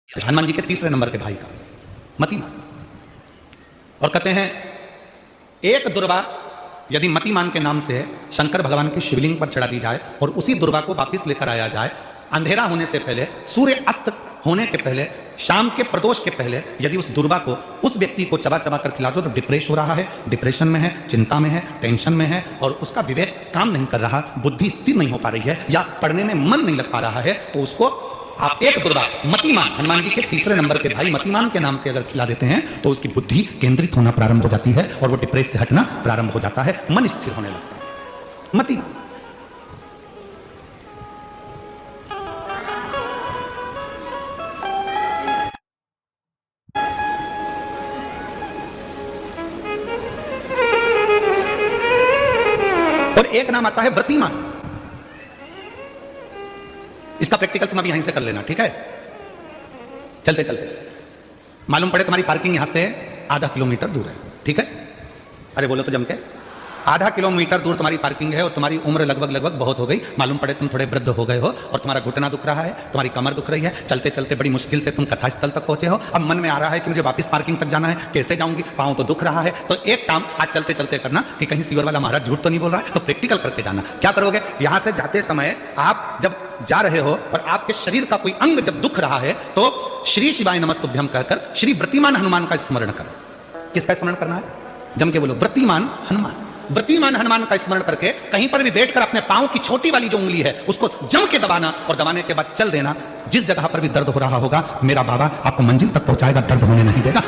हनुमान जी के तीसरे नंबर के भाई का मतिमान। और कहते हैं एक दुर्वा यदि मतिमान के नाम से शंकर भगवान के शिवलिंग पर चढ़ा दी जाए और उसी दुर्वा को वापिस लेकर आया जाए, अंधेरा होने से पहले, सूर्य अस्त होने के पहले, शाम के प्रदोष के पहले यदि उस दुर्वा को उस व्यक्ति को चबा चबा कर खिला दो तो डिप्रेस हो रहा है, डिप्रेशन में है, चिंता में है, टेंशन में है और उसका विवेक काम नहीं कर रहा, बुद्धि स्थिर नहीं हो पा रही है या पढ़ने में मन नहीं लग पा रहा है, तो उसको आप एक दुर्वा मतिमान, हनुमान जी के तीसरे नंबर के भाई मतिमान के नाम से अगर खिला देते हैं तो उसकी बुद्धि केंद्रित होना प्रारंभ हो जाती है और वो डिप्रेस से हटना प्रारंभ हो जाता है, मन स्थिर होने लगता है। मतिमान। और एक नाम आता है व्रतिमान। इसका प्रैक्टिकल तुम अभी यहीं से कर लेना, ठीक है? चलते चलते मालूम पड़े तुम्हारी पार्किंग यहां से आधा किलोमीटर दूर है, ठीक है? अरे बोलो तो जम के। आधा किलोमीटर दूर तुम्हारी पार्किंग है और तुम्हारी उम्र लगभग बहुत हो गई, मालूम पड़े तुम थोड़े वृद्ध हो गए हो और तुम्हारा घुटना दुख रहा है, तुम्हारी कमर दुख रही है, चलते चलते बड़ी मुश्किल से तुम कथा स्थल तक पहुंचे हो। अब मन में आ रहा है कि मुझे वापस पार्किंग तक जाना है, कैसे जाऊंगी, पाँव तो दुख रहा है। तो एक काम आज चलते चलते करना कि कहीं सीवर वाला महाराज झूठ तो नहीं बोल रहा है, तो प्रैक्टिकल करके जाना। क्या करोगे? यहां से जाते समय आप जब जा रहे हो और आपके शरीर का कोई अंग जब दुख रहा है तो श्री शिवाय नमस्तुभ्यम कहकर श्री व्रतिमान हनुमान का स्मरण करो। किसका स्मरण करना है? जम के बोलो, व्रतिमान हनुमान। व्रतिमान हनुमान का स्मरण करके कहीं पर भी बैठकर अपने पांव की छोटी वाली जो उंगली है उसको जम के दबाना और दबाने के बाद चल देना। जिस जगह पर भी दर्द हो रहा होगा मेरा बाबा आपको मंजिल तक पहुंचाएगा, दर्द होने नहीं देगा।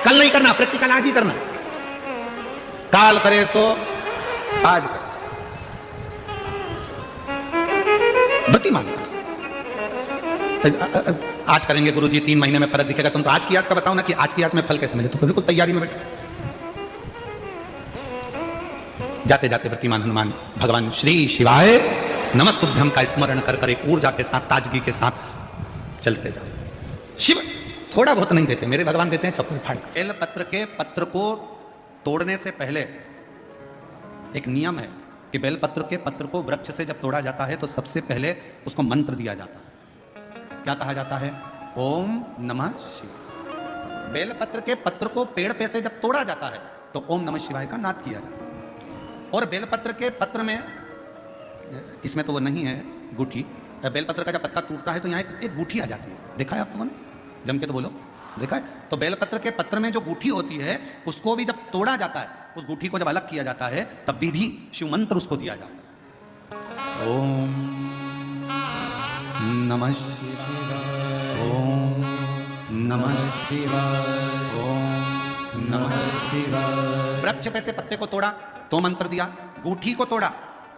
कल नहीं करना, प्रैक्टिकल आज ही करना। काल करे सो आज करे। व्रतिमान आज करेंगे गुरुजी, 3 महीने में फर्क दिखेगा। तुम तो आज की आज का बताओ ना कि आज की आज में फल कैसे मिले। तो बिल्कुल तैयारी में बैठो। जाते जाते व्रतिमान हनुमान भगवान श्री शिवाय नमस्तुभ्यम का स्मरण कर कर एक ऊर्जा के साथ, ताजगी के साथ चलते जाओ। शिव थोड़ा बहुत नहीं देते, मेरे भगवान देते हैं चप्पल फाड़। बेल पत्र के पत्र को तोड़ने से पहले एक नियम है कि बेल पत्र के पत्र को वृक्ष से जब तोड़ा जाता है तो सबसे पहले उसको मंत्र दिया जाता है। क्या कहा जाता है? ओम नमः शिवाय। बेल पत्र के पत्र को पेड़ पे से जब तोड़ा जाता है तो ओम नमः शिवाय का नाद किया जाता है। और बेलपत्र के पत्र में, इसमें तो वो नहीं है गूठी, बेलपत्र का जब पत्ता टूटता है तो यहाँ एक गूठी आ जाती है। देखा है आप लोगों ने? जम के तो बोलो, देखा है? तो बेलपत्र के पत्र में जो गूठी होती है उसको भी जब तोड़ा जाता है, उस गूठी को जब अलग किया जाता है तब भी शिव मंत्र उसको दिया जाता है। ओम नमः शिवाय, ओम नमः शिवाय, ओम नमः शिवाय। वृक्ष पे से पत्ते को तोड़ा तो मंत्र दिया, गूठी को तोड़ा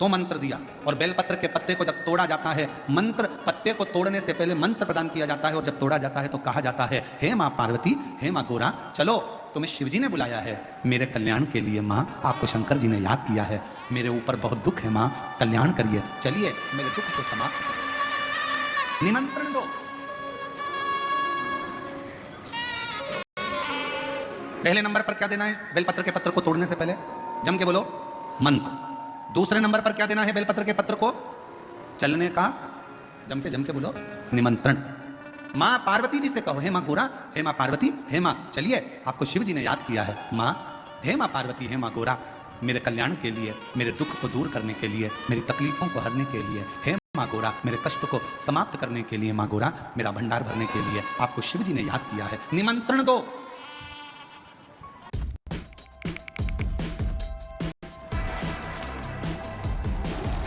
तो मंत्र दिया। और बेलपत्र के पत्ते को जब तोड़ा जाता है, मंत्र, पत्ते को तोड़ने से पहले मंत्र प्रदान किया जाता है और जब तोड़ा जाता है तो कहा जाता है, हे माँ पार्वती, हे माँ गोरा, चलो तुम्हें शिवजी ने बुलाया है मेरे कल्याण के लिए। माँ, आपको शंकर जी ने याद किया है, मेरे ऊपर बहुत दुख है माँ, कल्याण करिए, चलिए मेरे दुख को समाप्त करिए, निमंत्रण दो। पहले नंबर पर क्या देना है बेलपत्र के पत्र को तोड़ने से पहले? जम के बोलो, मंत्र। दूसरे नंबर पर क्या देना है बेलपत्र के पत्र को चलने का? जम के बोलो, निमंत्रण। माँ पार्वती जी से कहो, हे माँ गोरा, हे माँ पार्वती, हे माँ चलिए, आपको शिव जी ने याद किया है। माँ, हे माँ पार्वती, हे माँ गोरा, मेरे कल्याण के लिए, मेरे दुख को दूर करने के लिए, मेरी तकलीफों को हरने के लिए, हे माँ गोरा, मेरे कष्ट को समाप्त करने के लिए, माँ गोरा, मेरा भंडार भरने के लिए आपको शिव जी ने याद किया है, निमंत्रण दो।